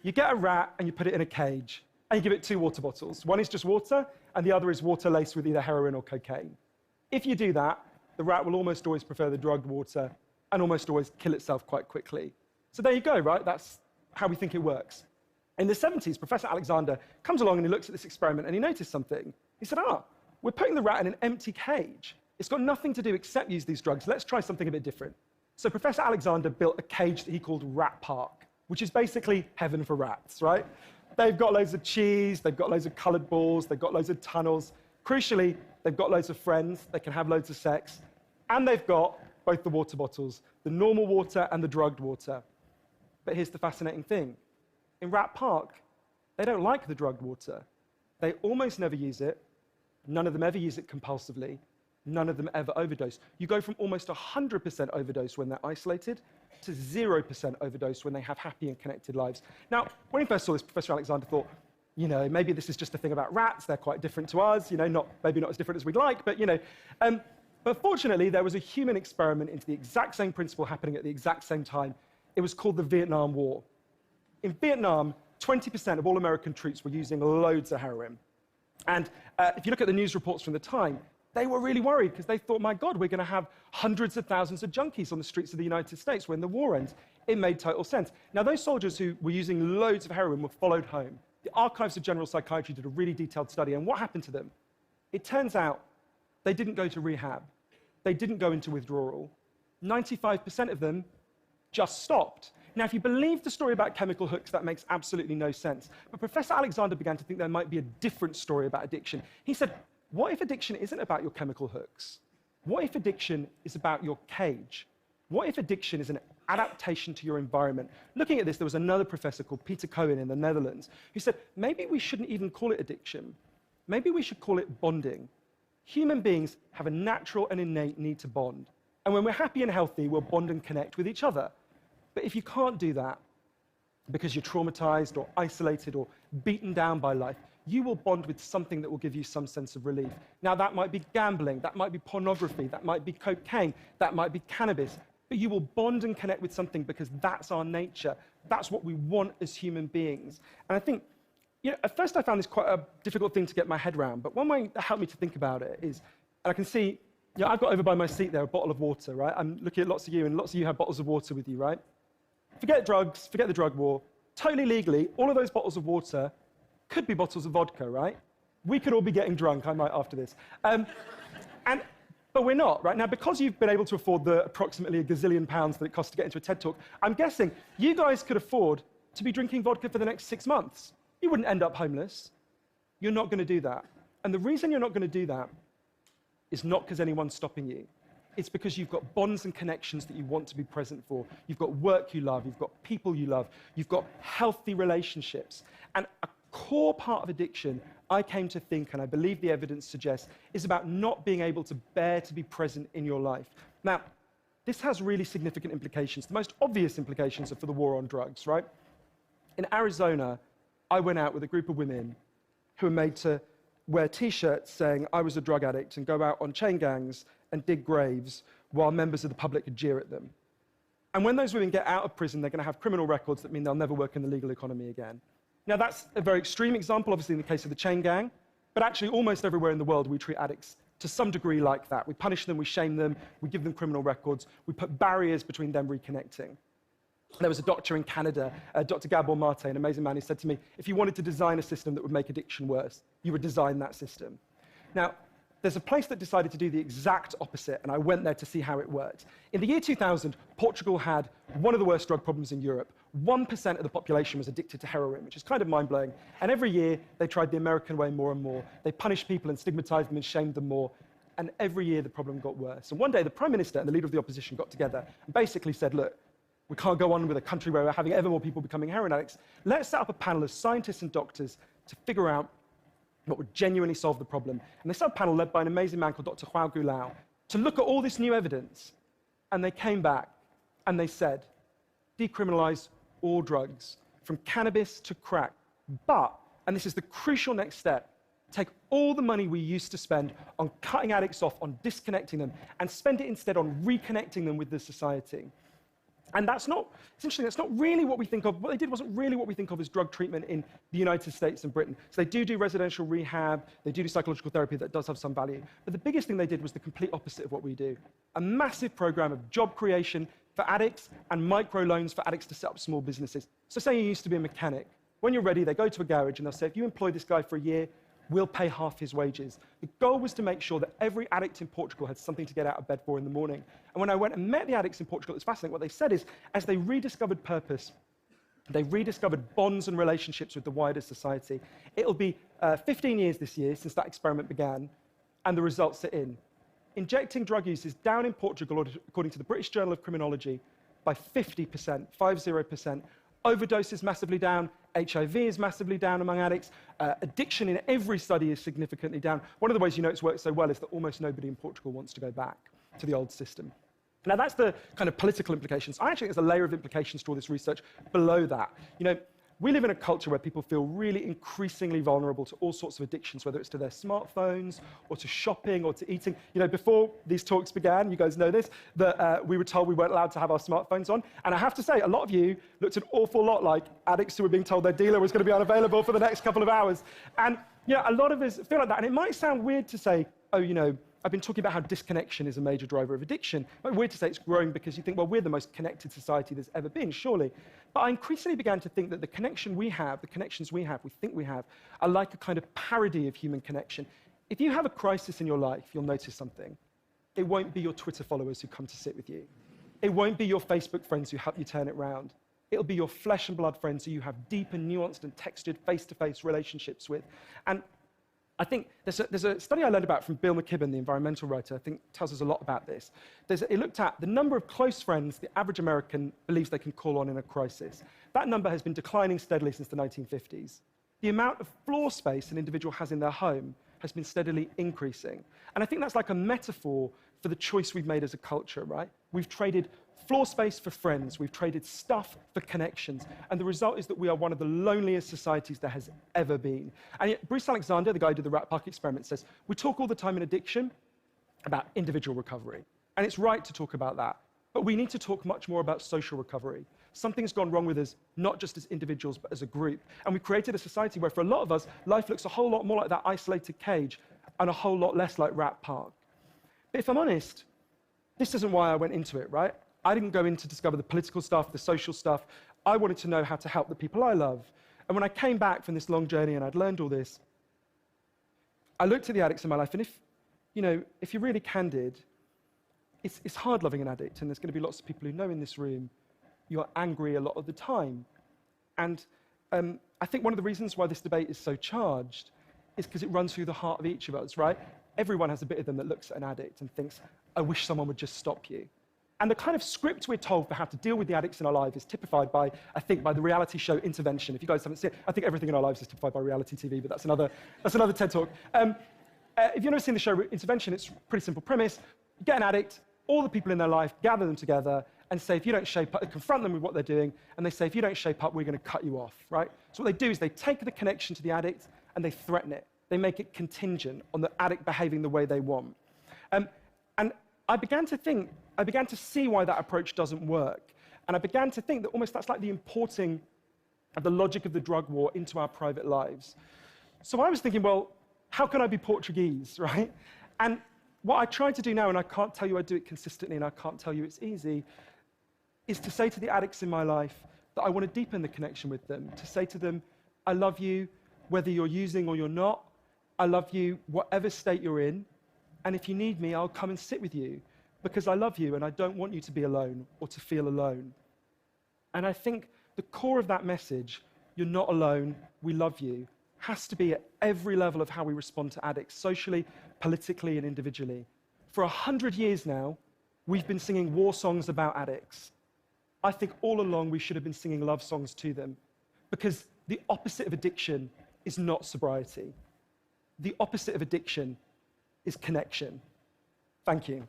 You get a rat and you put it in a cage, and you give it 2 water bottles. One is just water, and the other is water laced with either heroin or cocaine. If you do that, the rat will almost always prefer the drugged water and almost always kill itself quite quickly. So there you go, right? That's how we think it works. In the 70s, Professor Alexander comes along and he looks at this experiment and he noticed something. He said, we're putting the rat in an empty cage. It's got nothing to do except use these drugs. Let's try something a bit different. So Professor Alexander built a cage that he called Rat Park, which is basically heaven for rats, right? They've got loads of cheese, they've got loads of colored balls, they've got loads of tunnels. Crucially, they've got loads of friends, they can have loads of sex, and they've got both the water bottles, the normal water and the drugged water. But here's the fascinating thing. In Rat Park, they don't like the drugged water. They almost never use it. None of them ever use it compulsively. None of them ever overdose. You go from almost 100% overdose when they're isolated to 0% overdose when they have happy and connected lives. Now, when he first saw this, Professor Alexander thought, maybe this is just a thing about rats. They're quite different to us. Maybe not as different as we'd like, but But fortunately, there was a human experiment into the exact same principle happening at the exact same time. It was called the Vietnam War. In Vietnam, 20% of all American troops were using loads of heroin. And if you look at the news reports from the time, they were really worried because they thought, my God, we're going to have hundreds of thousands of junkies on the streets of the United States when the war ends. It made total sense. Now, those soldiers who were using loads of heroin were followed home. The Archives of General Psychiatry did a really detailed study, and what happened to them? It turns out they didn't go to rehab. They didn't go into withdrawal. 95% of them just stopped. Now, if you believe the story about chemical hooks, that makes absolutely no sense. But Professor Alexander began to think there might be a different story about addiction. He said, what if addiction isn't about your chemical hooks? What if addiction is about your cage? What if addiction is an adaptation to your environment? Looking at this, there was another professor called Peter Cohen in the Netherlands who said, maybe we shouldn't even call it addiction. Maybe we should call it bonding. Human beings have a natural and innate need to bond. And when we're happy and healthy, we'll bond and connect with each other. But if you can't do that because you're traumatized or isolated or beaten down by life, you will bond with something that will give you some sense of relief. Now, that might be gambling, that might be pornography, that might be cocaine, that might be cannabis, but you will bond and connect with something because that's our nature. That's what we want as human beings. And I think, at first I found this quite a difficult thing to get my head around, but one way that helped me to think about it is, and I can see, I've got over by my seat there a bottle of water, right? I'm looking at lots of you, and lots of you have bottles of water with you, right? Forget drugs, forget the drug war. Totally legally, all of those bottles of water could be bottles of vodka, right? We could all be getting drunk, I might after this. But we're not, right? Now, because you've been able to afford the approximately £1 gazillion that it costs to get into a TED Talk, I'm guessing you guys could afford to be drinking vodka for the next 6 months. You wouldn't end up homeless. You're not going to do that. And the reason you're not going to do that is not because anyone's stopping you. It's because you've got bonds and connections that you want to be present for. You've got work you love. You've got people you love. You've got healthy relationships. And a core part of addiction, I came to think, and I believe the evidence suggests, is about not being able to bear to be present in your life. Now, this has really significant implications. The most obvious implications are for the war on drugs, right? In Arizona, I went out with a group of women who were made to wear T-shirts saying I was a drug addict and go out on chain gangs and dig graves while members of the public could jeer at them. And when those women get out of prison, they're going to have criminal records that mean they'll never work in the legal economy again. Now, that's a very extreme example, obviously, in the case of the chain gang, but actually almost everywhere in the world we treat addicts to some degree like that. We punish them, we shame them, we give them criminal records, we put barriers between them reconnecting. There was a doctor in Canada, Dr. Gabor Mate, an amazing man, who said to me, if you wanted to design a system that would make addiction worse, you would design that system. Now, there's a place that decided to do the exact opposite, and I went there to see how it worked. In the year 2000, Portugal had one of the worst drug problems in Europe. 1% of the population was addicted to heroin, which is kind of mind-blowing. And every year, they tried the American way more and more. They punished people and stigmatized them and shamed them more. And every year, the problem got worse. And one day, the Prime Minister and the leader of the opposition got together and basically said, look, we can't go on with a country where we're having ever more people becoming heroin addicts. Let's set up a panel of scientists and doctors to figure out what would genuinely solve the problem. And they set up a panel led by an amazing man called Dr. João Goulão to look at all this new evidence. And they came back and they said, decriminalize all drugs, from cannabis to crack. But, and this is the crucial next step, take all the money we used to spend on cutting addicts off, on disconnecting them, and spend it instead on reconnecting them with the society. And it's interesting, that's not really what we think of. What they did wasn't really what we think of as drug treatment in the United States and Britain. So they do residential rehab, they do psychological therapy that does have some value. But the biggest thing they did was the complete opposite of what we do. A massive program of job creation for addicts and microloans for addicts to set up small businesses. So say you used to be a mechanic. When you're ready, they go to a garage and they'll say, if you employ this guy for a year, we'll pay half his wages. The goal was to make sure that every addict in Portugal had something to get out of bed for in the morning. And when I went and met the addicts in Portugal, it was fascinating. What they said is, as they rediscovered purpose, they rediscovered bonds and relationships with the wider society. It'll be 15 years this year since that experiment began, and the results are in. Injecting drug use is down in Portugal, according to the British Journal of Criminology, by 50%, 50%. Overdose is massively down. HIV is massively down among addicts. Addiction in every study is significantly down. One of the ways you know it's worked so well is that almost nobody in Portugal wants to go back to the old system. Now, that's the kind of political implications. I actually think there's a layer of implications to all this research below that. You know, we live in a culture where people feel really increasingly vulnerable to all sorts of addictions, whether it's to their smartphones or to shopping or to eating. You know, before these talks began, you guys know this, that we were told we weren't allowed to have our smartphones on. And I have to say, a lot of you looked an awful lot like addicts who were being told their dealer was going to be unavailable for the next couple of hours. And, you know, a lot of us feel like that. And it might sound weird to say, oh, you know, I've been talking about how disconnection is a major driver of addiction. It's weird to say it's growing because you think, well, we're the most connected society there's ever been, surely. But I increasingly began to think that the connections we have, we think we have, are like a kind of parody of human connection. If you have a crisis in your life, you'll notice something. It won't be your Twitter followers who come to sit with you. It won't be your Facebook friends who help you turn it round. It'll be your flesh and blood friends who you have deep and nuanced and textured face-to-face relationships with. And I think there's a study I learned about from Bill McKibben, the environmental writer, I think tells us a lot about this. It looked at the number of close friends the average American believes they can call on in a crisis. That number has been declining steadily since the 1950s. The amount of floor space an individual has in their home has been steadily increasing. And I think that's like a metaphor for the choice we've made as a culture, right? We've traded floor space for friends, we've traded stuff for connections, and the result is that we are one of the loneliest societies there has ever been. And yet, Bruce Alexander, the guy who did the Rat Park experiment, says, we talk all the time in addiction about individual recovery, and it's right to talk about that, but we need to talk much more about social recovery. Something's gone wrong with us, not just as individuals, but as a group. And we've created a society where, for a lot of us, life looks a whole lot more like that isolated cage and a whole lot less like Rat Park. But if I'm honest, this isn't why I went into it, right? I didn't go in to discover the political stuff, the social stuff. I wanted to know how to help the people I love. And when I came back from this long journey and I'd learned all this, I looked at the addicts in my life, and if you're really candid, it's hard loving an addict, and there's going to be lots of people who know in this room you're angry a lot of the time. And I think one of the reasons why this debate is so charged is because it runs through the heart of each of us, right? Everyone has a bit of them that looks at an addict and thinks, I wish someone would just stop you. And the kind of script we're told for how to deal with the addicts in our life is typified by, I think, by the reality show Intervention. If you guys haven't seen it, I think everything in our lives is typified by reality TV, but that's another TED Talk. If you've never seen the show Intervention, it's a pretty simple premise. You get an addict, all the people in their life, gather them together, and say, if you don't shape up, confront them with what they're doing, and they say, if you don't shape up, we're going to cut you off, right? So what they do is they take the connection to the addict, and they threaten it. They make it contingent on the addict behaving the way they want. And I began to see why that approach doesn't work. And I began to think that almost that's like the importing of the logic of the drug war into our private lives. So I was thinking, well, how can I be Portuguese, right? And what I try to do now, and I can't tell you I do it consistently, and I can't tell you it's easy, is to say to the addicts in my life that I want to deepen the connection with them, to say to them, I love you whether you're using or you're not. I love you whatever state you're in. And if you need me, I'll come and sit with you because I love you and I don't want you to be alone or to feel alone. And I think the core of that message, you're not alone, we love you, has to be at every level of how we respond to addicts, socially, politically, and individually. For 100 years now, we've been singing war songs about addicts. I think all along we should have been singing love songs to them because the opposite of addiction is not sobriety. The opposite of addiction is connection. Thank you.